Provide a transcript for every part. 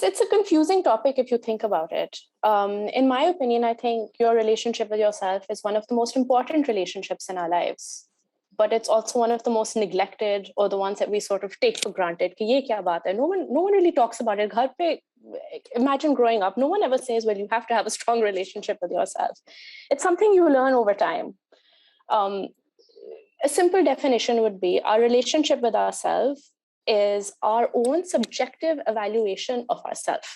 it's a confusing topic if you think about it. In my opinion, I think your relationship with yourself is one of the most important relationships in our lives. But it's also one of the most neglected, or the ones that we sort of take for granted. Ki ye kya baat hai? No one really talks about it. Ghar pe, imagine growing up, no one ever says, well, you have to have a strong relationship with yourself. It's something you learn over time. A simple definition would be our relationship with ourselves is our own subjective evaluation of ourselves.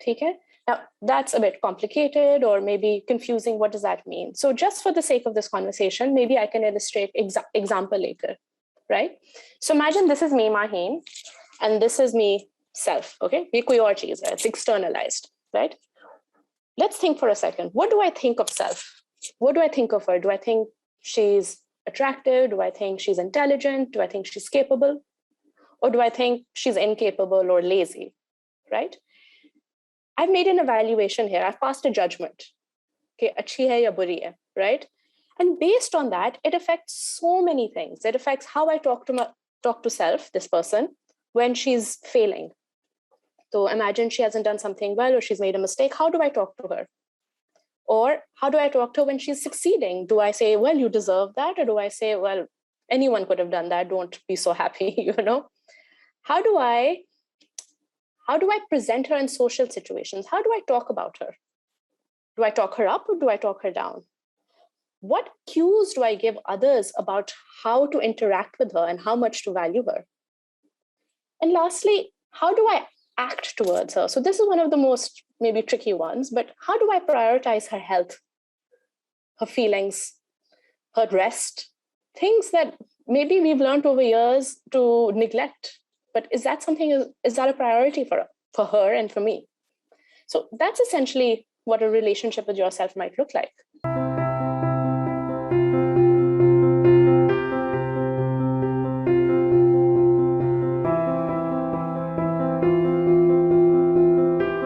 Okay? Now, that's a bit complicated or maybe confusing. What does that mean? So just for the sake of this conversation, maybe I can illustrate example later, right? So imagine this is me, Maheen, and this is me, self, okay? Ye koi aur cheez hai, it's externalized, right? Let's think for a second. What do I think of self? What do I think of her? Do I think she's attractive? Do I think she's intelligent? Do I think she's capable? Or do I think she's incapable or lazy, right? I've made an evaluation here. I've passed a judgment. Okay, achhi hai ya buri hai, right? And based on that, it affects so many things. It affects how I talk to self, this person, when she's failing. So imagine she hasn't done something well or she's made a mistake. How do I talk to her? Or how do I talk to her when she's succeeding? Do I say, well, you deserve that? Or do I say, well, anyone could have done that. Don't be so happy, you know? How do I present her in social situations? How do I talk about her? Do I talk her up or do I talk her down? What cues do I give others about how to interact with her and how much to value her? And lastly, how do I act towards her? So this is one of the most maybe tricky ones, but how do I prioritize her health, her feelings, her rest, things that maybe we've learned over years to neglect? But is that a priority for her and for me? So that's essentially what a relationship with yourself might look like.